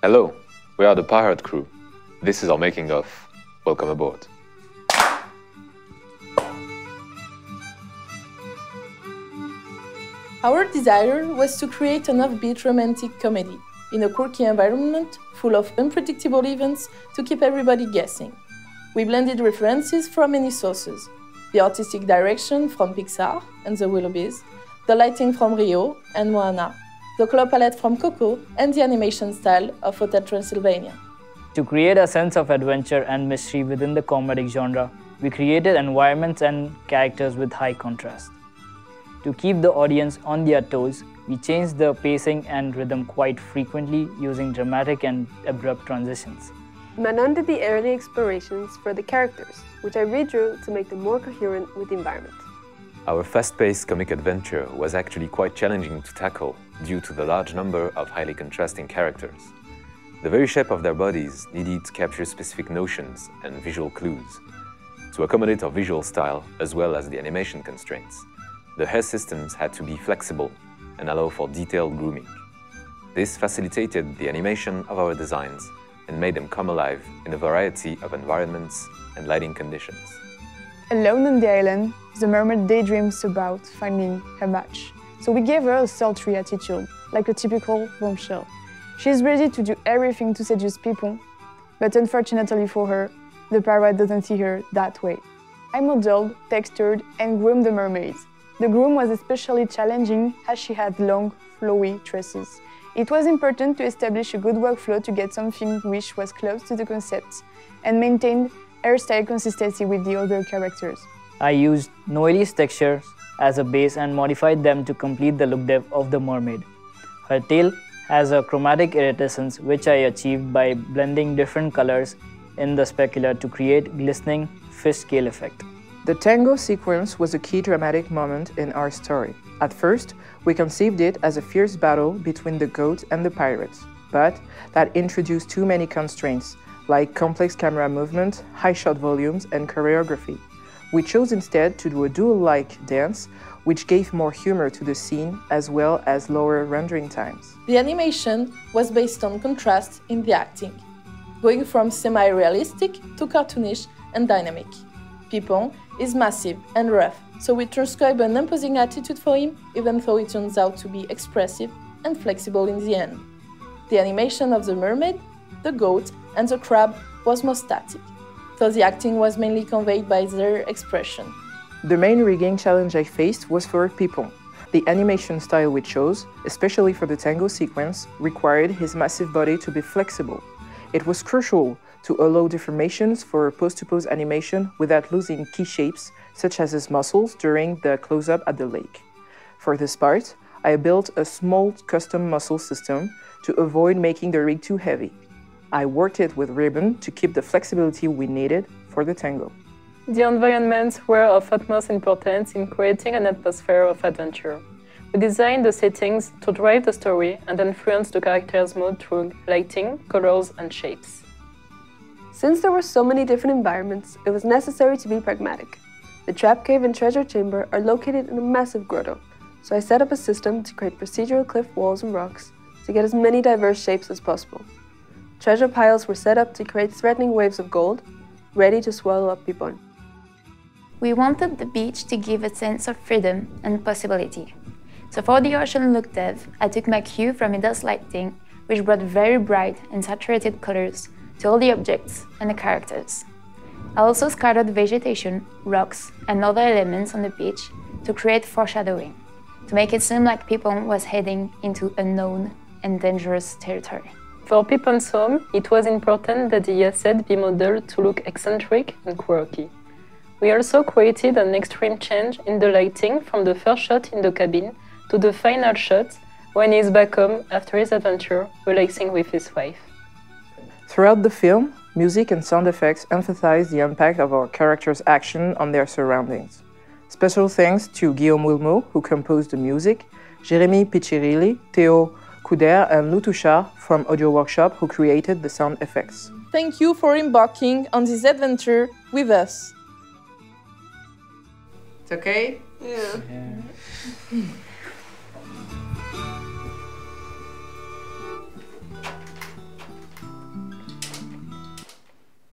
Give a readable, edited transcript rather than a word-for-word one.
Hello, we are the Pirate Crew. This is our making of. Welcome aboard. Our desire was to create an offbeat romantic comedy in a quirky environment full of unpredictable events to keep everybody guessing. We blended references from many sources: the artistic direction from Pixar and the Willoughbys, the lighting from Rio and Moana, the color palette from Coco, and the animation style of Hotel Transylvania. To create a sense of adventure and mystery within the comedic genre, we created environments and characters with high contrast. To keep the audience on their toes, we changed the pacing and rhythm quite frequently using dramatic and abrupt transitions. Manon did the early explorations for the characters, which I redrew to make them more coherent with the environment. Our fast-paced comic adventure was actually quite challenging to tackle due to the large number of highly contrasting characters. The very shape of their bodies needed to capture specific notions and visual clues to accommodate our visual style as well as the animation constraints. The hair systems had to be flexible and allow for detailed grooming. This facilitated the animation of our designs and made them come alive in a variety of environments and lighting conditions. Alone on the island, the mermaid daydreams about finding her match. So we gave her a sultry attitude, like a typical bombshell. She is ready to do everything to seduce people, but unfortunately for her, the pirate doesn't see her that way. I modeled, textured, and groomed the mermaid. The groom was especially challenging as she had long, flowy tresses. It was important to establish a good workflow to get something which was close to the concept and maintained hairstyle consistency with the other characters. I used Noelle's textures as a base and modified them to complete the look depth of the mermaid. Her tail has a chromatic iridescence which I achieved by blending different colors in the specular to create glistening fish scale effect. The tango sequence was a key dramatic moment in our story. At first, we conceived it as a fierce battle between the goat and the pirates, but that introduced too many constraints, like complex camera movement, high shot volumes, and choreography. We chose instead to do a duel-like dance, which gave more humor to the scene as well as lower rendering times. The animation was based on contrast in the acting, going from semi-realistic to cartoonish and dynamic. Pipon is massive and rough, so we transcribe an imposing attitude for him, even though it turns out to be expressive and flexible in the end. The animation of the mermaid, the goat, and the crab was more static, so the acting was mainly conveyed by their expression. The main rigging challenge I faced was for Pipon. The animation style we chose, especially for the tango sequence, required his massive body to be flexible. It was crucial to allow deformations for pose-to-pose animation without losing key shapes, such as his muscles during the close-up at the lake. For this part, I built a small custom muscle system to avoid making the rig too heavy. I worked it with ribbon to keep the flexibility we needed for the tango. The environments were of utmost importance in creating an atmosphere of adventure. We designed the settings to drive the story and influence the character's mood through lighting, colors, and shapes. Since there were so many different environments, it was necessary to be pragmatic. The trap cave and treasure chamber are located in a massive grotto, so I set up a system to create procedural cliff walls and rocks to get as many diverse shapes as possible. Treasure piles were set up to create threatening waves of gold, ready to swallow up Pipon. We wanted the beach to give a sense of freedom and possibility. So for the ocean look depth, I took my cue from Midas lighting, which brought very bright and saturated colors to all the objects and the characters. I also scattered vegetation, rocks, and other elements on the beach to create foreshadowing, to make it seem like Pipon was heading into unknown and dangerous territory. For Pipon's home, it was important that the asset be modeled to look eccentric and quirky. We also created an extreme change in the lighting from the first shot in the cabin to the final shot when he is back home after his adventure, relaxing with his wife. Throughout the film, music and sound effects emphasize the impact of our characters' action on their surroundings. Special thanks to Guillaume Wilmot, who composed the music, Jérémy Piccirilli, Théo Couder, and Lou Touchard from Audio Workshop, who created the sound effects. Thank you for embarking on this adventure with us. It's okay? Yeah.